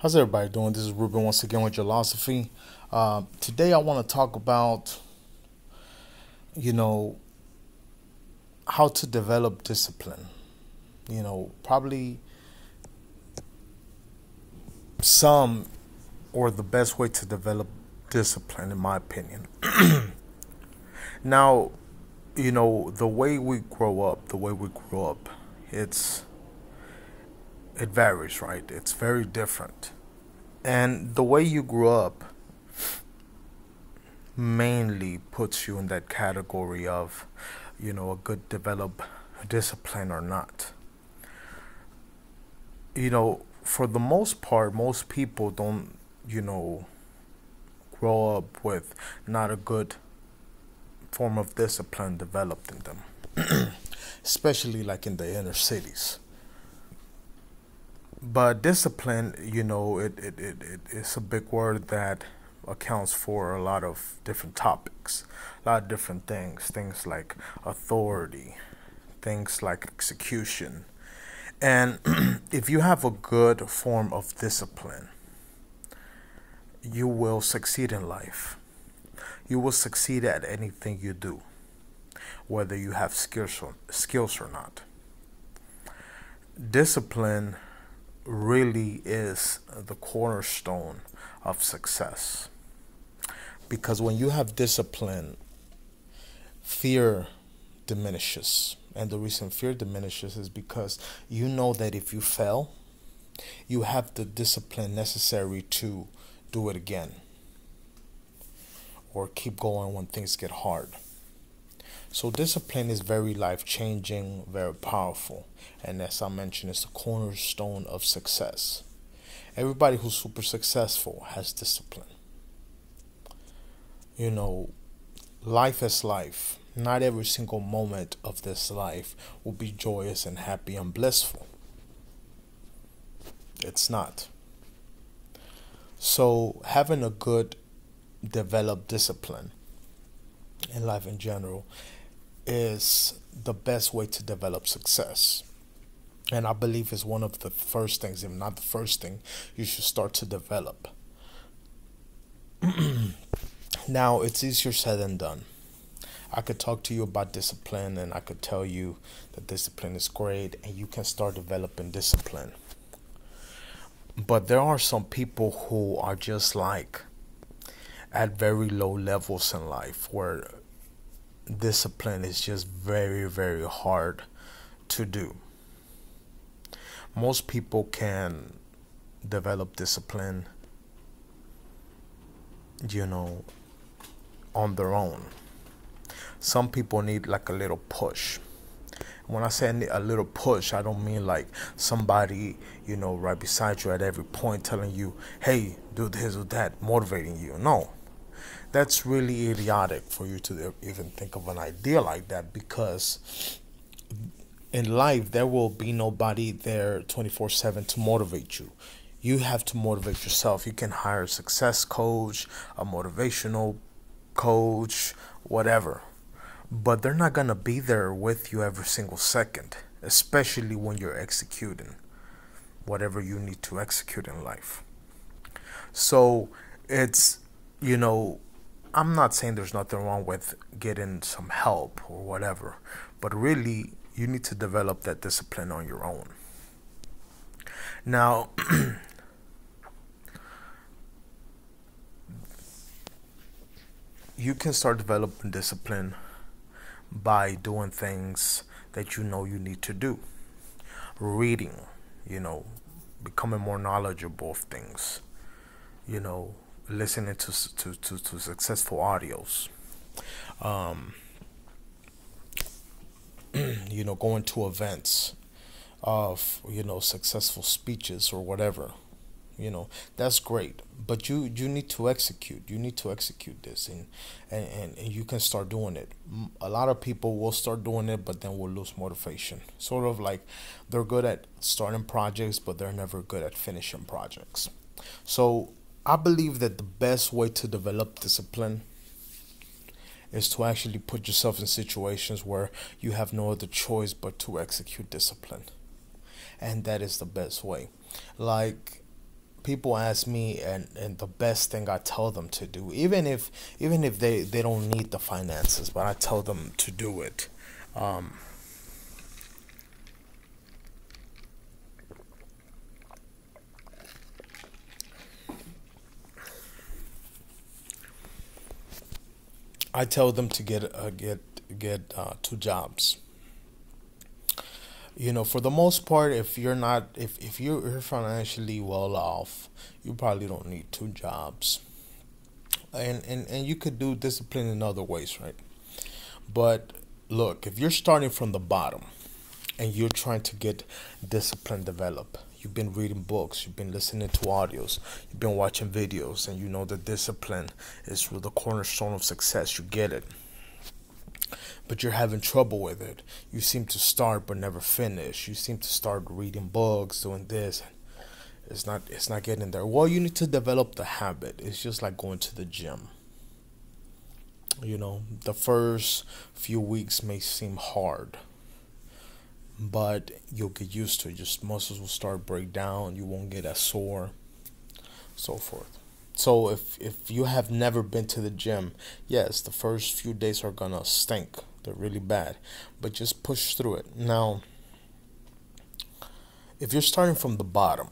How's everybody doing? This is Ruben once again with Philosophy. Today I want to talk about, you know, how to develop discipline. Probably some or the best way to develop discipline, in my opinion. Now, the way we grow up, it's it varies, right? It's very different. And the way you grew up mainly puts you in that category of, a good developed discipline or not. For the most part, most people don't, grow up with not a good form of discipline developed in them, especially like in the inner cities. But discipline, it's a big word that accounts for a lot of different topics, a lot of different things like authority, things like execution. And if you have a good form of discipline, you will succeed in life. You will succeed at anything you do, whether you have skills or not. Discipline really is the cornerstone of success. Because when you have discipline, fear diminishes. And the reason fear diminishes is because you know that if you fail, you have the discipline necessary to do it again or keep going when things get hard. So discipline is very life-changing, very powerful, and as I mentioned, it's the cornerstone of success. Everybody who's super successful has discipline. Life is life. Not every single moment of this life will be joyous and happy and blissful. It's not. So having a good developed discipline in life in general is the best way to develop success. And I believe it's one of the first things, if not the first thing, you should start to develop. Now, it's easier said than done. I could talk to you about discipline and I could tell you that discipline is great and you can start developing discipline. But there are some people who are just like at very low levels in life where discipline is just very, very hard to do. Most people can develop discipline, on their own. Some people need like a little push. When I say a little push, I don't mean like somebody, right beside you at every point telling you, hey, do this or that, motivating you. No. That's really idiotic for you to even think of an idea like that, because in life there will be nobody there 24/7 to motivate you. You have to motivate yourself. You can hire a success coach, a motivational coach, whatever. But they're not going to be there with you every single second, especially when you're executing whatever you need to execute in life. So it's, I'm not saying there's nothing wrong with getting some help or whatever, but really you need to develop that discipline on your own. Now, you can start developing discipline by doing things that you know you need to do. Reading, becoming more knowledgeable of things, listening to successful audios, going to events of, successful speeches or whatever. That's great, but you need to execute. You need to execute this, and you can start doing it. A lot of people will start doing it, but then will lose motivation. Sort of like they're good at starting projects, but they're never good at finishing projects. So I believe that the best way to develop discipline is to actually put yourself in situations where you have no other choice but to execute discipline. And that is the best way. Like, people ask me, and the best thing I tell them to do, even if they don't need the finances, but I tell them to do it. Um, I tell them to get 2 jobs. For the most part, if you're not if you're financially well off, you probably don't need 2 jobs. And you could do discipline in other ways, right? But look, if you're starting from the bottom and you're trying to get discipline develop, you've been reading books, you've been listening to audios, you've been watching videos, and you know that discipline is the cornerstone of success. You get it, but you're having trouble with it. You seem to start but never finish. You seem to start reading books, doing this. It's not getting there. Well, you need to develop the habit. It's just like going to the gym. The first few weeks may seem hard, but you'll get used to it. Just muscles will start to break down. You won't get as sore, so forth. So if you have never been to the gym, yes, the first few days are gonna stink. They're really bad, but just push through it. Now, if you're starting from the bottom,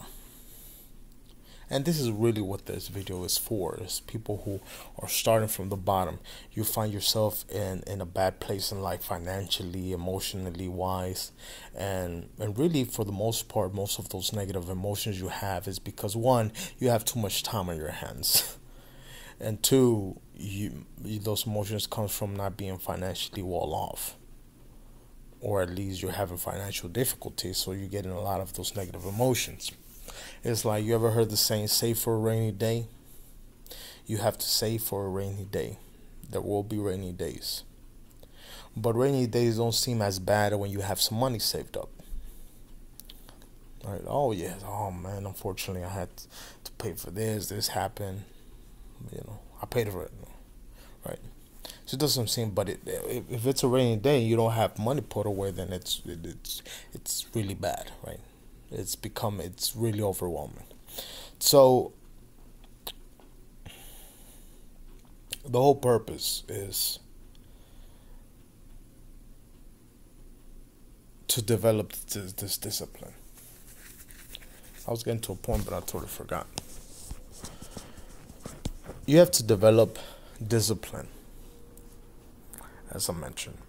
and this is really what this video is for, is people who are starting from the bottom. You find yourself in a bad place in life, financially, emotionally wise, and really, for the most part, most of those negative emotions you have is because, one, you have too much time on your hands, and two, those emotions comes from not being financially well off, or at least you're having financial difficulties, so you're getting a lot of those negative emotions. It's like, you ever heard the saying, save for a rainy day? You have to save for a rainy day. There will be rainy days. But rainy days don't seem as bad when you have some money saved up. Right? Oh, yes. Oh, man, unfortunately, I had to pay for this. This happened. I paid for it. Right? So it doesn't seem, but if it's a rainy day and you don't have money put away, then it's really bad, right? It's really overwhelming. So the whole purpose is to develop this discipline. I was getting to a point, but I totally forgot. You have to develop discipline, as I mentioned.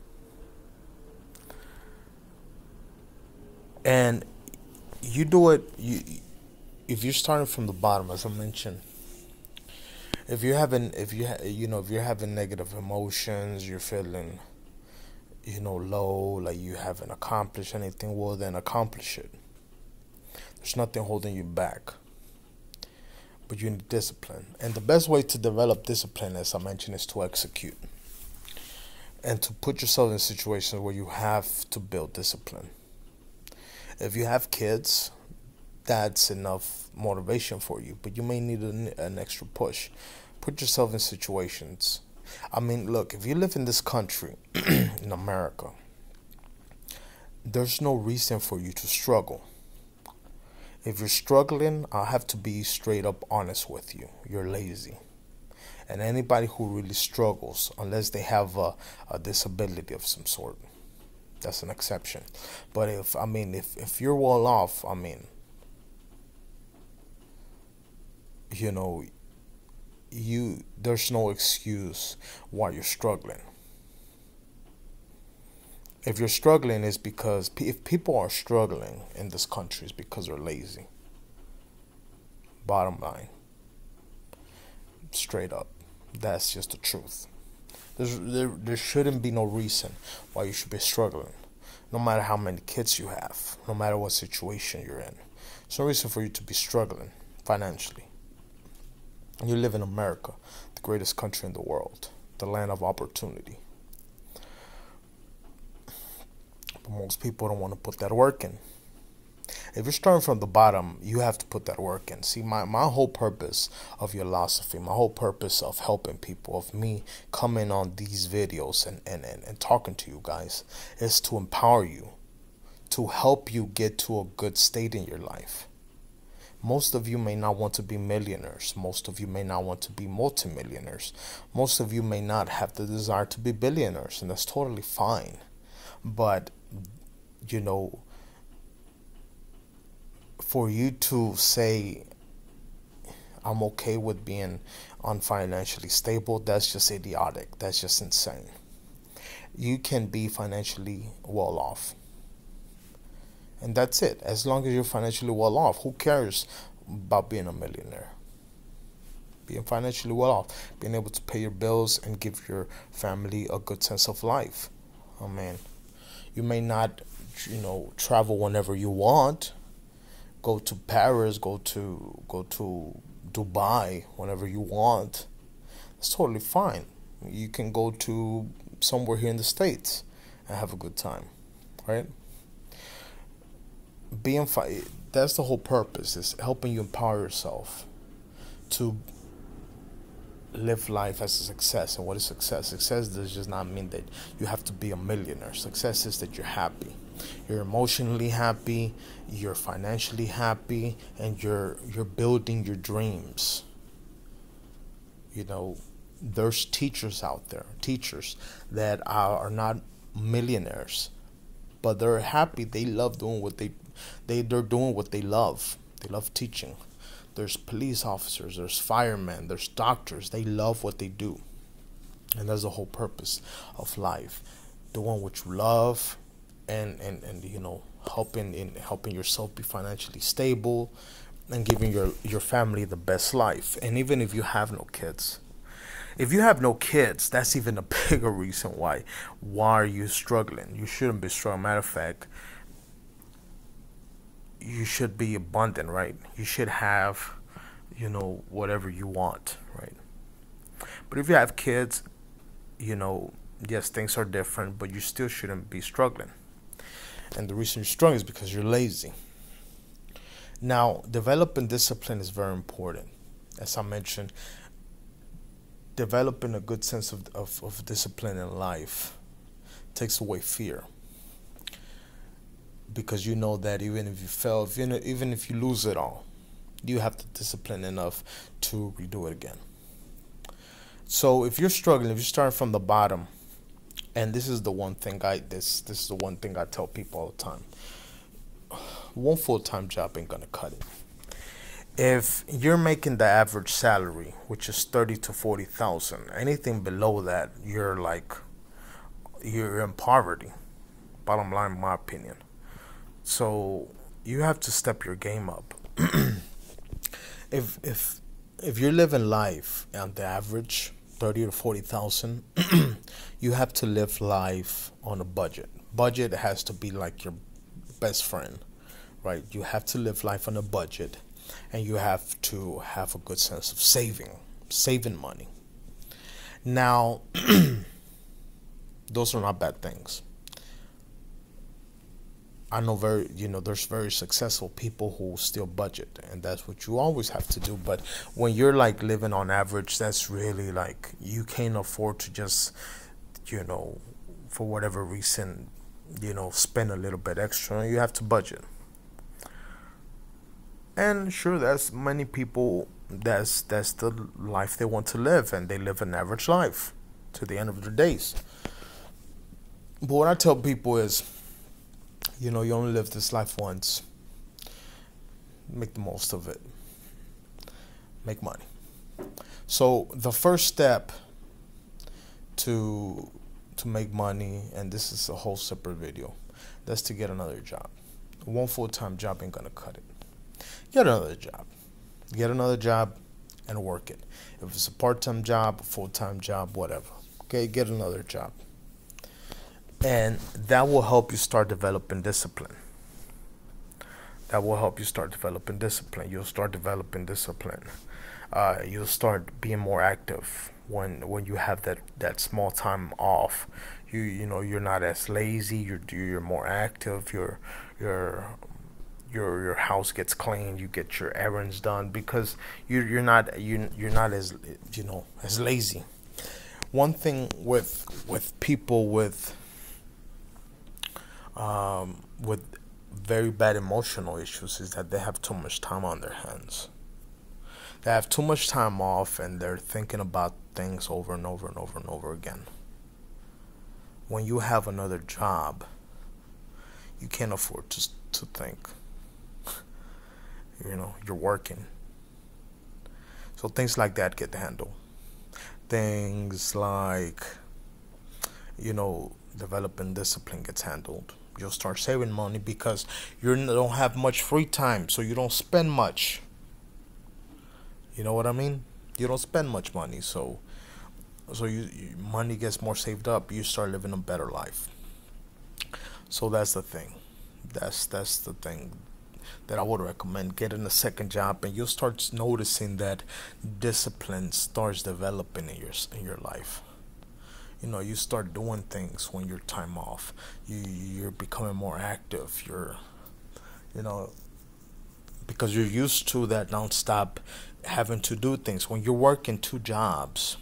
And you do it, if you're starting from the bottom, as I mentioned. If you're having negative emotions, you're feeling low, like you haven't accomplished anything, well, then accomplish it. There's nothing holding you back, but you need discipline. And the best way to develop discipline, as I mentioned, is to execute and to put yourself in situations where you have to build discipline. If you have kids, that's enough motivation for you, but you may need an extra push. Put yourself in situations. I mean, look, if you live in this country, in America, there's no reason for you to struggle. If you're struggling, I have to be straight up honest with you. You're lazy. And anybody who really struggles, unless they have a disability of some sort, that's an exception. But if you're well off, there's no excuse why you're struggling. If you're struggling, it's because if people are struggling in this country, it's because they're lazy. Bottom line, straight up, that's just the truth. There shouldn't be no reason why you should be struggling, no matter how many kids you have, no matter what situation you're in. There's no reason for you to be struggling financially. You live in America, the greatest country in the world, the land of opportunity. But most people don't want to put that work in. If you're starting from the bottom, you have to put that work in. See, my whole purpose of your philosophy, my whole purpose of helping people, of me coming on these videos and talking to you guys, is to empower you, to help you get to a good state in your life. Most of you may not want to be millionaires. Most of you may not want to be multimillionaires. Most of you may not have the desire to be billionaires, and that's totally fine. But, you know, for you to say, I'm okay with being unfinancially stable, that's just idiotic. That's just insane. You can be financially well off. And that's it. As long as you're financially well off, who cares about being a millionaire? Being financially well off, being able to pay your bills and give your family a good sense of life. I mean, you may not, travel whenever you want. Go to Paris, go to Dubai whenever you want. It's totally fine. You can go to somewhere here in the States and have a good time, right? That's the whole purpose, is helping you empower yourself to live life as a success. And what is success? Success does just not mean that you have to be a millionaire. Success is that you're happy. You're emotionally happy, you're financially happy, and you're building your dreams. There's teachers out there, teachers that are not millionaires, but they're happy. They love doing what they're doing what they love. They love teaching. There's police officers, there's firemen, there's doctors. They love what they do. And that's the whole purpose of life. Doing what you love and helping yourself be financially stable and giving your family the best life. And even if you have no kids, that's even a bigger reason why are you struggling. You shouldn't be struggling. Matter of fact, you should be abundant, right? You should have, whatever you want, right? But if you have kids, yes, things are different, but you still shouldn't be struggling. And the reason you're struggling is because you're lazy. Now, developing discipline is very important. As I mentioned, developing a good sense of discipline in life takes away fear. Because you know that even if you fail, even if you lose it all, you have the discipline enough to redo it again. So if you're struggling, if you're starting from the bottom, and this is the one thing this is the one thing I tell people all the time. One full-time job ain't gonna cut it. If you're making the average salary, which is 30 to 40,000, anything below that, you're in poverty. Bottom line, in my opinion. So you have to step your game up. If you're living life on the average 30 to 40,000, you have to live life on a budget. Budget has to be like your best friend, right? You have to live life on a budget, and you have to have a good sense of saving money. Now, those are not bad things. I know there's very successful people who still budget, and that's what you always have to do. But when you're living on average, that's really you can't afford to just, for whatever reason, spend a little bit extra. You have to budget. And sure, that's many people, that's the life they want to live, and they live an average life to the end of their days. But what I tell people is, you only live this life once. Make the most of it. Make money. So the first step to make money, and this is a whole separate video, that's to get another job. One full-time job ain't gonna cut it. Get another job. Get another job and work it. If it's a part-time job, a full-time job, whatever. Okay, get another job. And that will help you start developing discipline. You'll start developing discipline. You'll start being more active when you have that small time off. You're not as lazy. You're more active. Your house gets clean. You get your errands done because you're not as as lazy. One thing with people with very bad emotional issues is that they have too much time on their hands. They have too much time off and they're thinking about things over and over and over and over again. When you have another job, you can't afford to think. You're working. So things like that get handled. Things like, developing discipline gets handled. You'll start saving money because you don't have much free time, so you don't spend much. You know what I mean? You don't spend much money, so money gets more saved up. You start living a better life. So that's the thing. That's the thing that I would recommend. Getting a second job, and you'll start noticing that discipline starts developing in your life. You start doing things when you're time off. You're becoming more active. You know, because you're used to that non-stop having to do things. When you're working two jobs,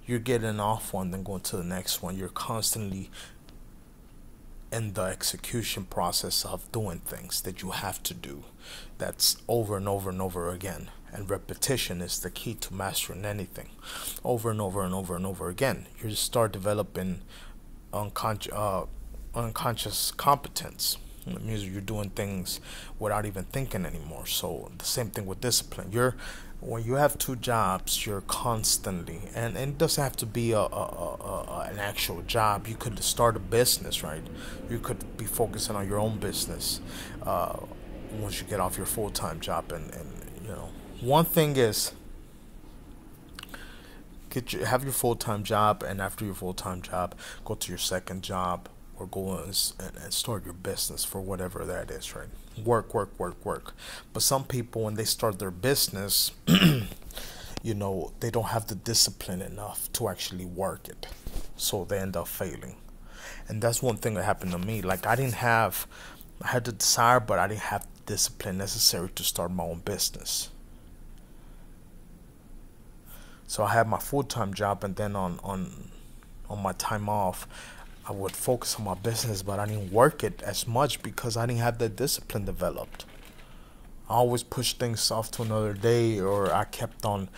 you're getting off one, then going to the next one. You're constantly in the execution process of doing things that you have to do. That's over and over and over again. And repetition is the key to mastering anything. Over and over and over and over again. You just start developing unconscious competence. It means you're doing things without even thinking anymore. So the same thing with discipline. When you have two jobs, you're constantly, and it doesn't have to be an actual job. You could start a business, right? You could be focusing on your own business once you get off your full-time job. And one thing is, have your full-time job, and after your full-time job, go to your second job, or go and start your business for whatever that is, right? Work. But some people, when they start their business, they don't have the discipline enough to actually work it. So they end up failing. And that's one thing that happened to me. Like, I had the desire, but I didn't have the discipline necessary to start my own business. So I had my full-time job, and then on my time off, I would focus on my business, but I didn't work it as much because I didn't have that discipline developed. I always pushed things off to another day, or I kept on,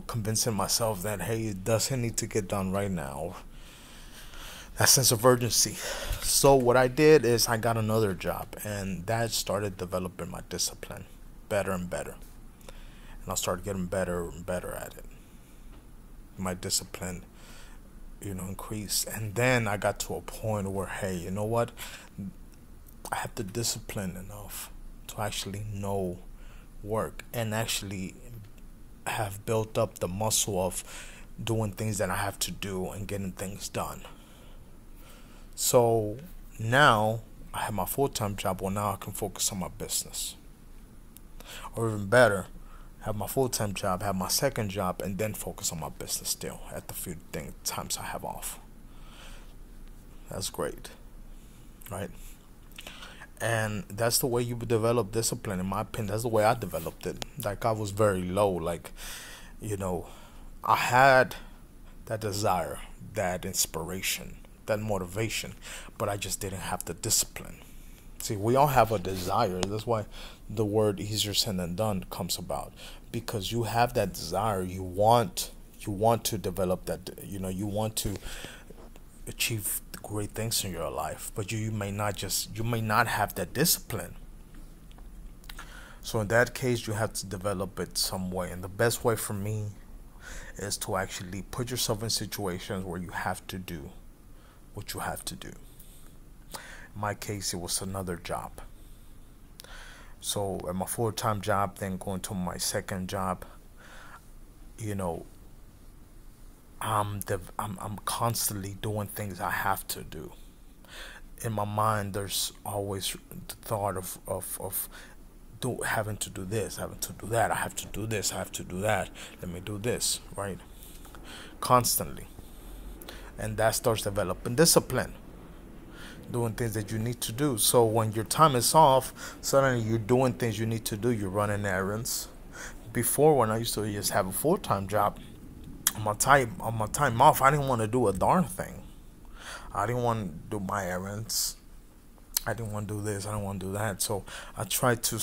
convincing myself that, hey, it doesn't need to get done right now. That sense of urgency. So what I did is I got another job, and that started developing my discipline better and better. And I started getting better and better at it. My discipline, increased. And then I got to a point where, hey, you know what? I have the discipline enough to actually know work and actually have built up the muscle of doing things that I have to do and getting things done. So now I have my full-time job. Well, now I can focus on my business. Or even better, have my full-time job, have my second job, and then focus on my business still at the few times I have off. That's great, right? And that's the way you develop discipline, in my opinion. That's the way I developed it. Like, I was very low. Like, I had that desire, that inspiration, that motivation, but I just didn't have the discipline. See, we all have a desire. That's why the word easier said than done comes about. Because you have that desire. You want to develop that, you want to achieve great things in your life. But you may not have that discipline. So in that case, you have to develop it some way. And the best way for me is to actually put yourself in situations where you have to do what you have to do. In my case, it was another job. So at my full-time job, then going to my second job, I'm constantly doing things I have to do. In my mind, there's always the thought of having to do this, having to do that. I have to do this, I have to do that. Let me do this, right? Constantly. And that starts developing discipline. Doing things that you need to do. So when your time is off, suddenly you're doing things you need to do. You're running errands. Before, when I used to just have a full-time job, on my time off, I didn't want to do a darn thing. I didn't want to do my errands. I didn't want to do this. I didn't want to do that. So I tried to.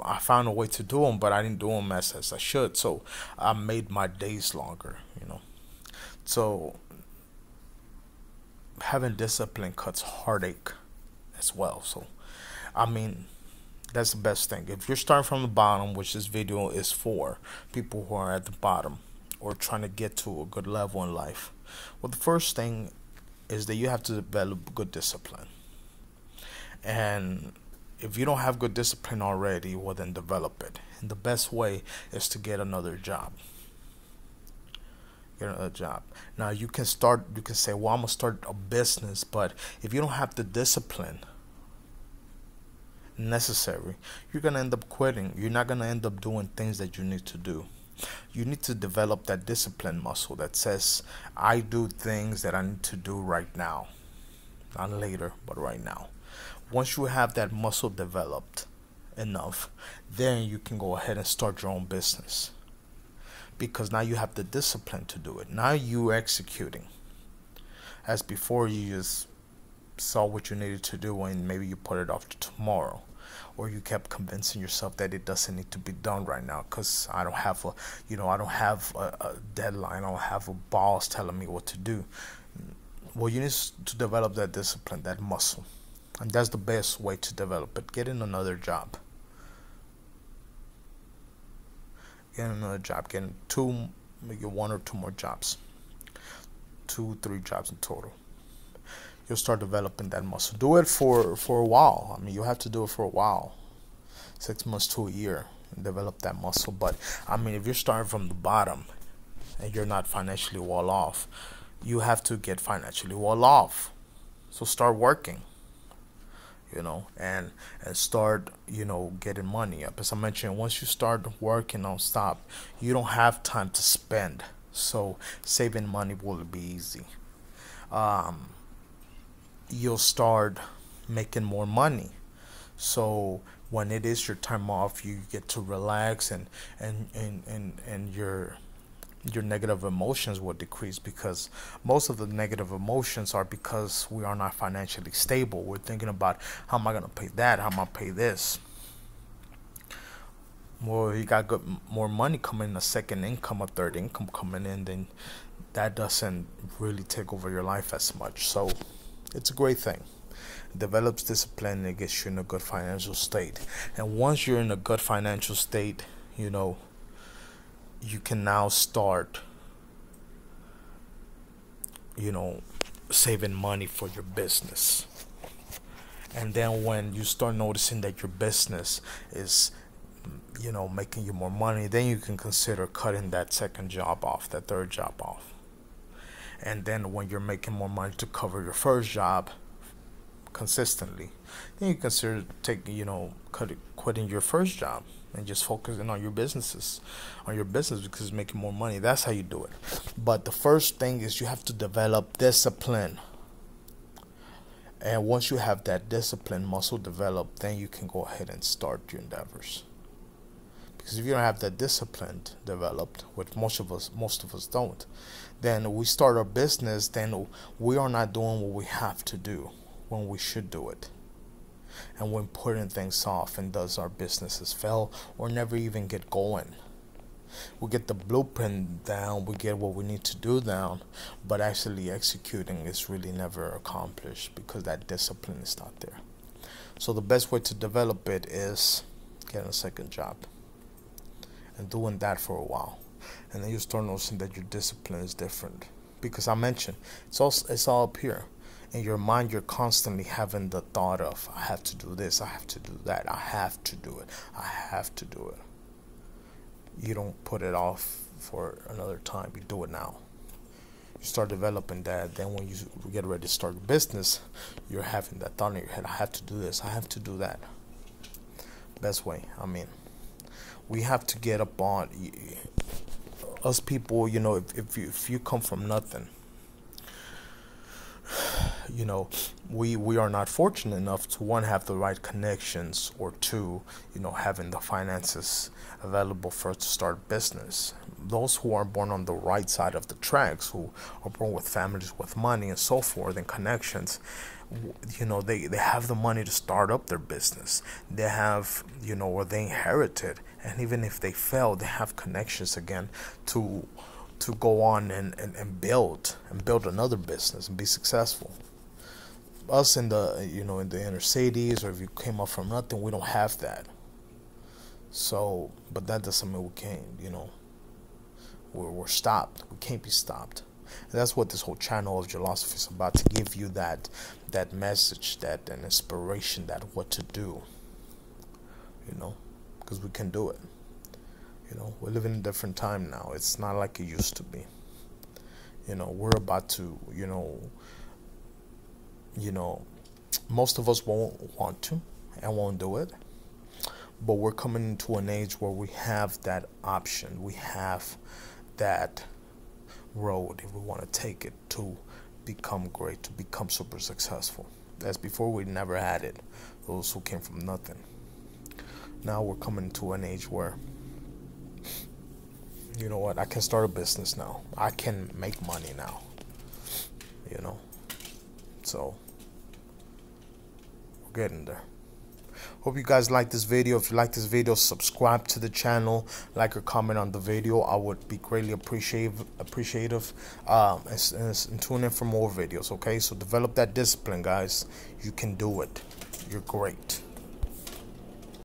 I found a way to do them, but I didn't do them as I should. So I made my days longer. So having discipline cuts heartache as well. So I mean, that's the best thing. If you're starting from the bottom, which this video is for people who are at the bottom or trying to get to a good level in life, well, the first thing is that you have to develop good discipline. And if you don't have good discipline already, well, then develop it. And the best way is to get another job. Get another job. Now you can say, well, I'm gonna start a business, but if you don't have the discipline necessary, you're gonna end up quitting. You're not gonna end up doing things that you need to do. You need to develop that discipline muscle that says, I do things that I need to do right now, not later, but right now. Once you have that muscle developed enough, then you can go ahead and start your own business, because now you have the discipline to do it. Now you're executing. As before, you just saw what you needed to do and maybe you put it off to tomorrow, or you kept convincing yourself that it doesn't need to be done right now because I don't have a deadline. I don't have a boss telling me what to do. Well, you need to develop that discipline, that muscle, and that's the best way to develop it. Get in another job. Get another job. Get maybe 1 or 2 more jobs. 2, 3 jobs in total. You'll start developing that muscle. Do it for a while. I mean, you have to do it for a while, 6 months to a year, and develop that muscle. But I mean, if you're starting from the bottom and you're not financially well off, you have to get financially well off. So start working, and start, getting money up. As I mentioned, once you start working nonstop, you don't have time to spend. So saving money will be easy. You'll start making more money. So when it is your time off, you get to relax, and your negative emotions will decrease, because most of the negative emotions are because we are not financially stable. We're thinking about, how am I going to pay that? How am I going to pay this? Well, you got more money coming in, a second income, a third income coming in, then that doesn't really take over your life as much. So it's a great thing. It develops discipline, and it gets you in a good financial state. And once you're in a good financial state, you can now start, saving money for your business. And then when you start noticing that your business is, making you more money, then you can consider cutting that second job off, that third job off. And then when you're making more money to cover your first job consistently, then you consider quitting your first job and just focusing on your business, because it's making more money. That's how you do it. But the first thing is you have to develop discipline. And once you have that discipline muscle developed, then you can go ahead and start your endeavors. Because if you don't have that discipline developed, which most of us don't, then we start our business, then we are not doing what we have to do when we should do it. And when putting things off, and does our businesses fail or never even get going. We get the blueprint down, we get what we need to do down, but actually executing is really never accomplished because that discipline is not there. So the best way to develop it is getting a second job and doing that for a while, and then you start noticing that your discipline is different. Because I mentioned, it's all up here. In your mind, you're constantly having the thought of, I have to do this, I have to do that, I have to do it, I have to do it. You don't put it off for another time. You do it now. You start developing that. Then when you get ready to start a business, you're having that thought in your head, I have to do this, I have to do that. Best way. I mean, we have to get up on, us people, if you come from nothing, we are not fortunate enough to, one, have the right connections, or two, having the finances available for us to start business. Those who are born on the right side of the tracks, who are born with families with money and so forth and connections, they have the money to start up their business. They have, or they inherited, and even if they fail, they have connections again to go on and build another business and be successful. Us in the in the inner cities, or if you came up from nothing, we don't have that. So, but that doesn't mean we can't. We're stopped. We can't be stopped. And that's what this whole channel of Philosophy is about, to give you that message, that an inspiration, that what to do. Because we can do it. We live in a different time now. It's not like it used to be. We're about to, most of us won't want to and won't do it, but we're coming into an age where we have that option. We have that road, if we want to take it, to become great, to become super successful. As before, we never had it, those who came from nothing. Now we're coming to an age where, I can start a business now. I can make money now. So we're getting there. Hope you guys like this video. If you like this video, subscribe to the channel, like or comment on the video. I would be greatly appreciative. And tune in for more videos. Okay, so develop that discipline, guys. You can do it. You're great.